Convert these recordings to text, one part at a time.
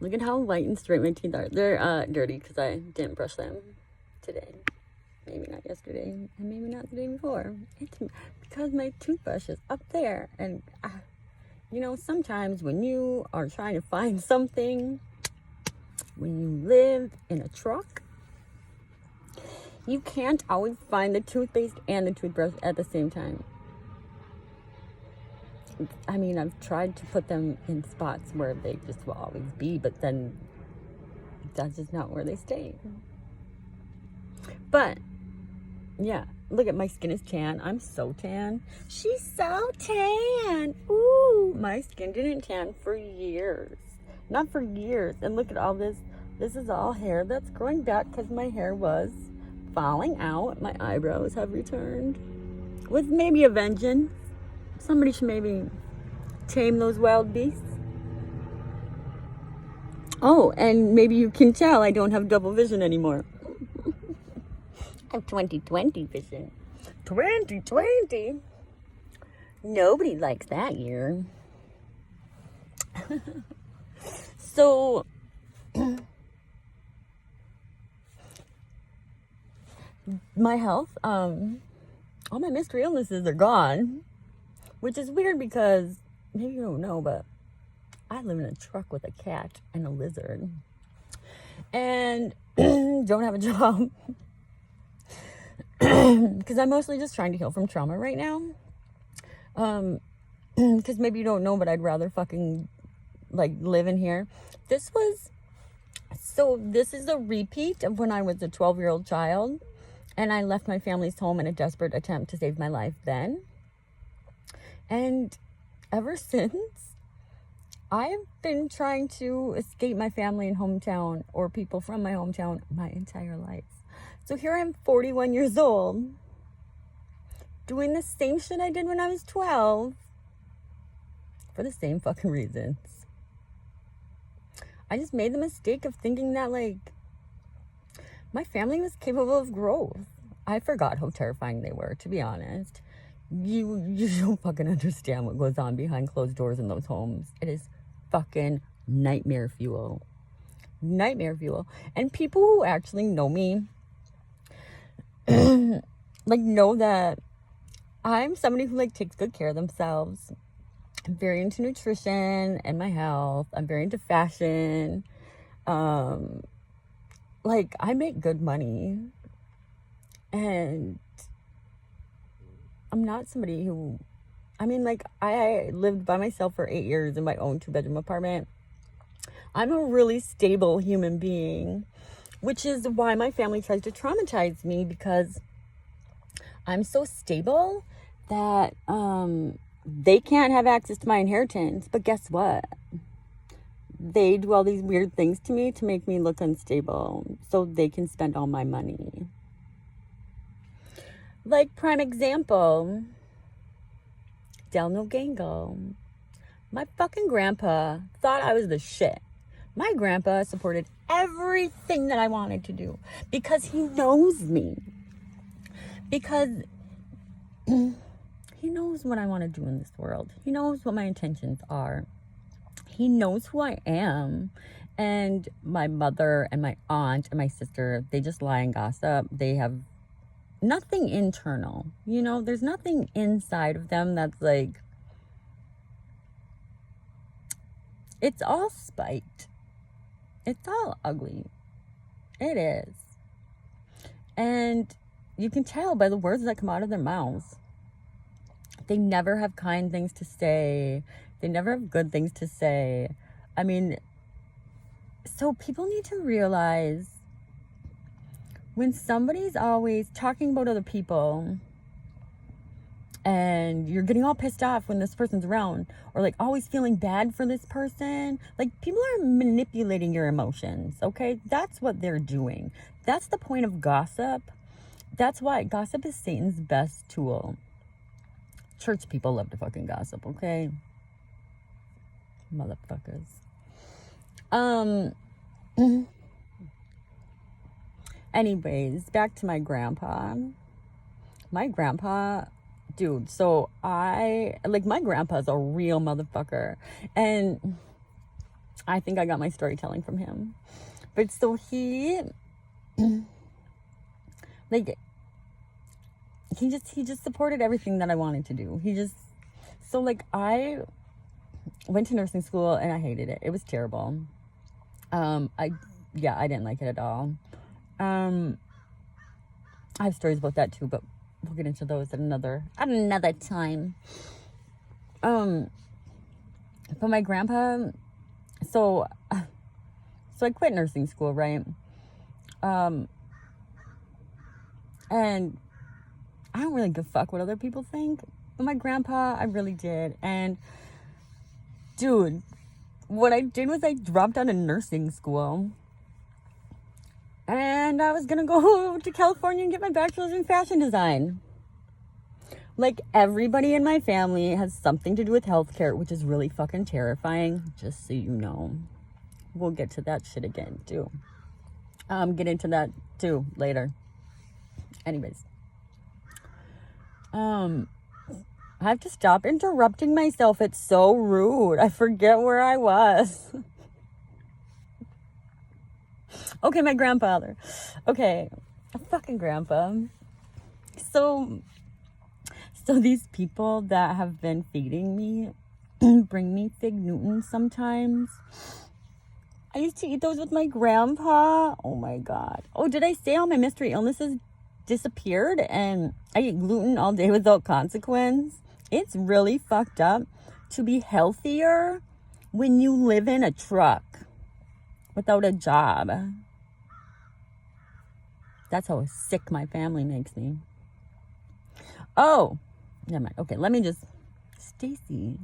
Look at how white and straight my teeth are. They're dirty because I didn't brush them today. Maybe not yesterday, and maybe not the day before. It's because my toothbrush is up there. And, sometimes when you are trying to find something, when you live in a truck, you can't always find the toothpaste and the toothbrush at the same time. I mean, I've tried to put them in spots where they just will always be, but then that's just not where they stay. But, yeah, look at my skin is tan. I'm so tan. She's so tan. Ooh, my skin didn't tan for years. Not for years. And look at all this. This is all hair that's growing back because my hair was falling out. My eyebrows have returned. With maybe a vengeance. Somebody should maybe tame those wild beasts. Oh, and maybe you can tell I don't have double vision anymore. I have 20/20 vision. 20/20? Nobody likes that year. So, my health, all my mystery illnesses are gone. Which is weird because, maybe you don't know, but I live in a truck with a cat and a lizard. And don't have a job. Because I'm mostly just trying to heal from trauma right now. Because maybe you don't know, but I'd rather fucking, live in here. This is a repeat of when I was a 12-year-old child. And I left my family's home in a desperate attempt to save my life then. And ever since, I've been trying to escape my family and hometown or people from my hometown my entire life. So here I'm 41 years old, doing the same shit I did when I was 12 for the same fucking reasons. I just made the mistake of thinking that, my family was capable of growth. I forgot how terrifying they were, to be honest. You don't fucking understand what goes on behind closed doors in those homes. It is fucking nightmare fuel. Nightmare fuel. And people who actually know me, know that I'm somebody who, takes good care of themselves. I'm very into nutrition and my health. I'm very into fashion. I make good money. And I'm not somebody who, I lived by myself for 8 years in my own 2-bedroom apartment. I'm a really stable human being, which is why my family tries to traumatize me, because I'm so stable that they can't have access to my inheritance. But guess what? They do all these weird things to me to make me look unstable so they can spend all my money. Prime example, Delno Gango. My fucking grandpa thought I was the shit. My grandpa supported everything that I wanted to do because he knows me. Because he knows what I want to do in this world. He knows what my intentions are. He knows who I am. And my mother and my aunt and my sister, they just lie and gossip. They have nothing internal, there's nothing inside of them that's it's all spite. It's all ugly. It is. And you can tell by the words that come out of their mouths. They never have kind things to say. They never have good things to say. So people need to realize when somebody's always talking about other people and you're getting all pissed off when this person's around, or always feeling bad for this person, people are manipulating your emotions, okay? That's what they're doing. That's the point of gossip. That's why gossip is Satan's best tool. Church people love to fucking gossip, okay? Motherfuckers. Anyways, back to my grandpa. My grandpa, dude, so my grandpa's a real motherfucker. And I think I got my storytelling from him. But so he, like, he just supported everything that I wanted to do. So like I went to nursing school and I hated it. It was terrible. I didn't like it at all. I have stories about that too, but we'll get into those at another time. But my grandpa, so I quit nursing school, right? And I don't really give a fuck what other people think, but my grandpa, I really did. And dude, what I did was I dropped out of nursing school and I was gonna go to California and get my bachelor's in fashion design. Like, everybody in my family has something to do with healthcare, which is really fucking terrifying, just so you know. We'll get to that shit again, too. Get into that, too, later. Anyways. I have to stop interrupting myself. It's so rude. I forget where I was. Okay, my grandfather. Okay, a fucking grandpa. So these people that have been feeding me bring me Fig Newtons sometimes. I used to eat those with my grandpa. Oh my God. Oh, did I say all my mystery illnesses disappeared and I eat gluten all day without consequence? It's really fucked up to be healthier when you live in a truck without a job. That's how sick my family makes me. Oh, never mind. Okay, let me just... Stacy.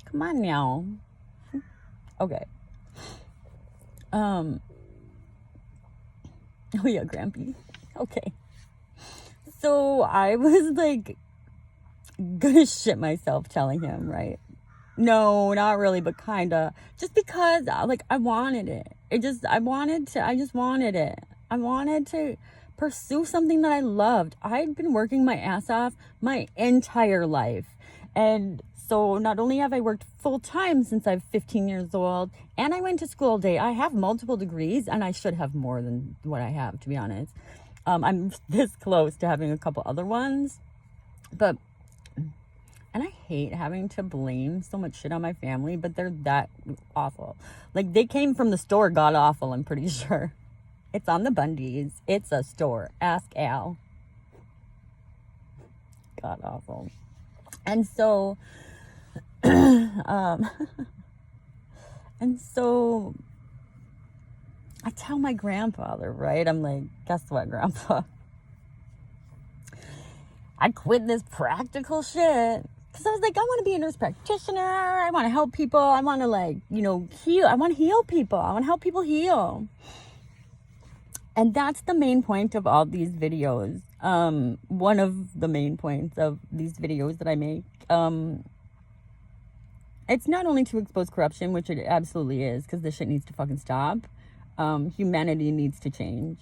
Come on now. Okay. Oh yeah, Grampy. Okay. So I was like gonna shit myself telling him, right? No, not really, but kinda. Just because like I wanted it. I just wanted it. I wanted to pursue something that I loved. I'd been working my ass off my entire life. And so not only have I worked full time since I'm 15 years old, and I went to school all day. I have multiple degrees, and I should have more than what I have, to be honest. I'm this close to having a couple other ones. But, and I hate having to blame so much shit on my family, but they're that awful. Like, they came from the store god awful, I'm pretty sure. It's on the Bundys. It's a store. Ask Al. God awful. And so, and so I tell my grandfather, right? I'm like, guess what, Grandpa? I quit this practical shit. Because I was like, I want to be a nurse practitioner. I want to help people. I want to, like, heal. I want to heal people. I want to help people heal. And that's the main point of all these videos. One of the main points of these videos that I make. It's not only to expose corruption, which it absolutely is, because this shit needs to fucking stop. Humanity needs to change.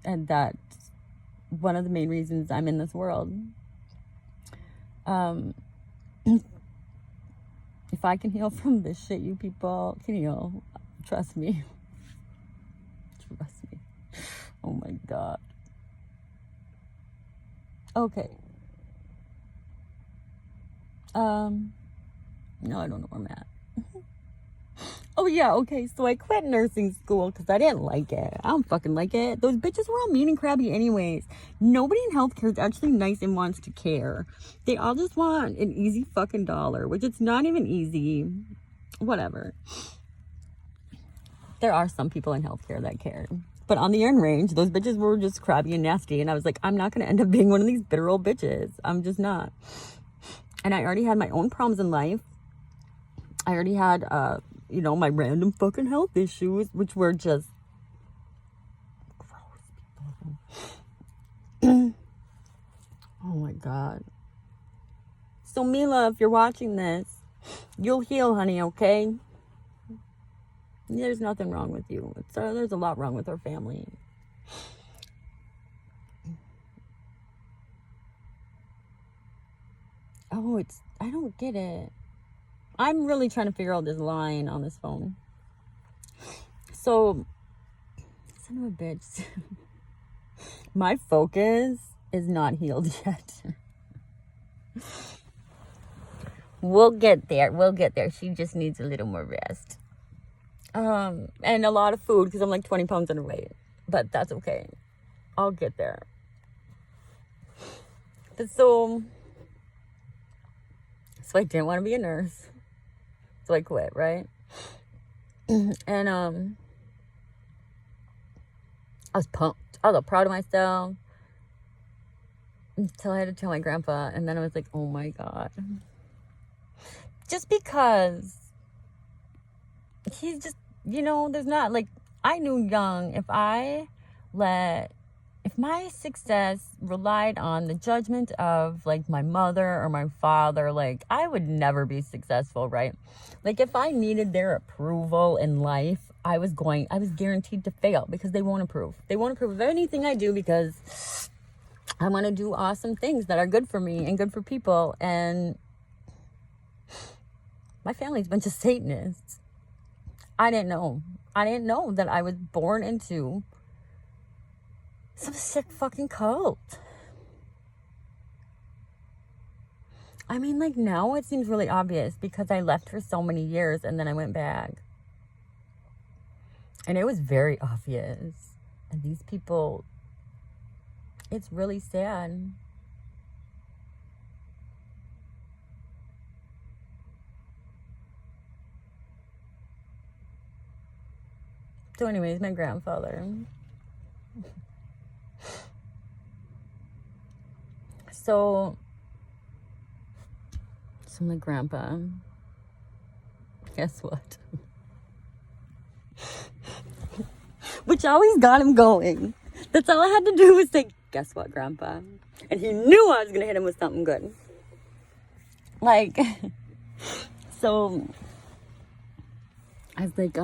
And that's one of the main reasons I'm in this world. If I can heal from this shit, you people can heal. Trust me. Trust me. Oh my God. Okay. No, I don't know where I'm at. Oh yeah, okay, so I quit nursing school because I didn't like it. I don't fucking like it. Those bitches were all mean and crabby anyways. Nobody in healthcare is actually nice and wants to care. They all just want an easy fucking dollar, which it's not even easy. Whatever. There are some people in healthcare that care. But on the end range, those bitches were just crabby and nasty. And I was like, I'm not going to end up being one of these bitter old bitches. I'm just not. And I already had my own problems in life. I already had, my random fucking health issues, which were just gross. Oh my God. So Mila, if you're watching this, you'll heal, honey, okay? There's nothing wrong with you. There's a lot wrong with our family. Oh, I don't get it. I'm really trying to figure out this line on this phone. So, son of a bitch. My focus is not healed yet. We'll get there. We'll get there. She just needs a little more rest. And a lot of food because I'm like 20 pounds underweight. But that's okay. I'll get there. But so I didn't want to be a nurse. So I quit, right? And I was pumped. I was all proud of myself. Until I had to tell my grandpa. And then I was like, oh my God. Just because he's just, there's not, like, I knew young, if my success relied on the judgment of, like, my mother or my father, like, I would never be successful, right? Like, if I needed their approval in life, I was guaranteed to fail because they won't approve. They won't approve of anything I do because I want to do awesome things that are good for me and good for people. And my family's a bunch of Satanists. I didn't know that I was born into some sick fucking cult. I mean, like, now it seems really obvious because I left for so many years and then I went back. And it was very obvious. And these people, it's really sad. So anyways, my grandfather. So my grandpa, guess what? Which always got him going. That's all I had to do was say, guess what, Grandpa? And he knew I was going to hit him with something good. Like, so I was like,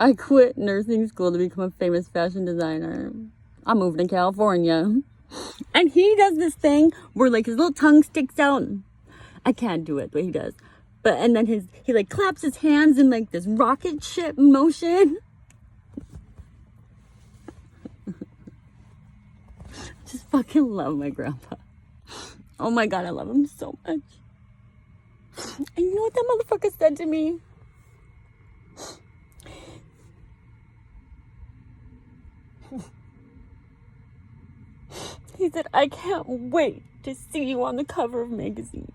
I quit nursing school to become a famous fashion designer. I moved to California. And he does this thing where, like, his little tongue sticks out. I can't do it, but he does. And then he like claps his hands in like this rocket ship motion. Just fucking love my grandpa. Oh my God, I love him so much. And you know what that motherfucker said to me? He said, I can't wait to see you on the cover of magazines.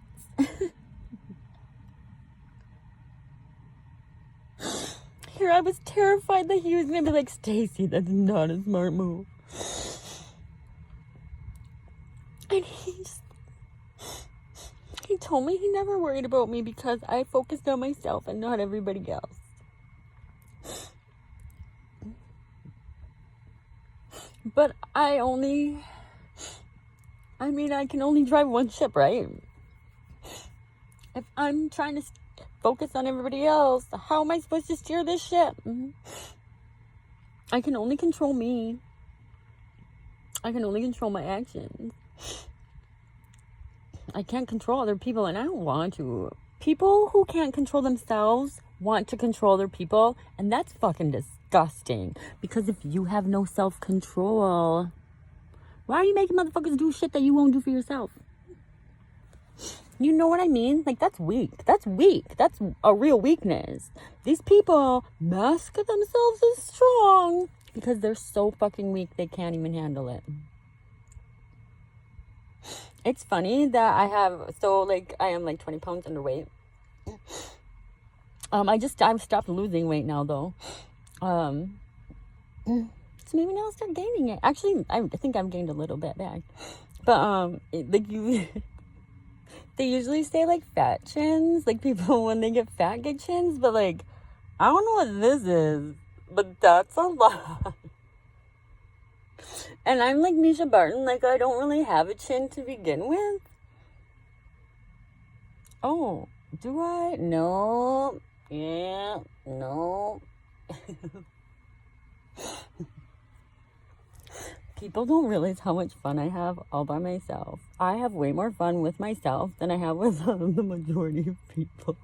Here I was terrified that he was going to be like, Stacy, that's not a smart move. And he told me he never worried about me because I focused on myself and not everybody else. But I can only drive one ship, right? If I'm trying to focus on everybody else, how am I supposed to steer this ship? I can only control me. I can only control my actions. I can't control other people, and I don't want to. People who can't control themselves want to control other people, and that's fucking disgusting. Because if you have no self-control, why are you making motherfuckers do shit that you won't do for yourself? You know what I mean? Like, that's weak. That's weak. That's a real weakness. These people mask themselves as strong because they're so fucking weak they can't even handle it. It's funny that I am like 20 pounds underweight. I've stopped losing weight now though. So maybe now I'll start gaining it. Actually, I think I've gained a little bit back. But they usually say like fat chins, like people when they get fat get chins, but like I don't know what this is, but that's a lot. And I'm like Misha Barton, like I don't really have a chin to begin with. Oh, do I? No. Yeah, no. People don't realize how much fun I have all by myself. I have way more fun with myself than I have with the majority of people.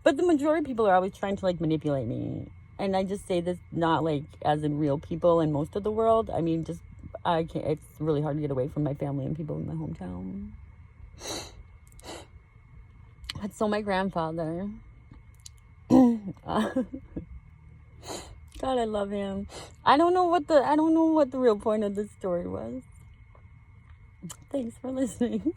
But the majority of people are always trying to like manipulate me. And I just say this not like as in real people in most of the world. I mean, just I can't. It's really hard to get away from my family and people in my hometown. But so my grandfather. God, I love him. I don't know what the real point of this story was. Thanks for listening.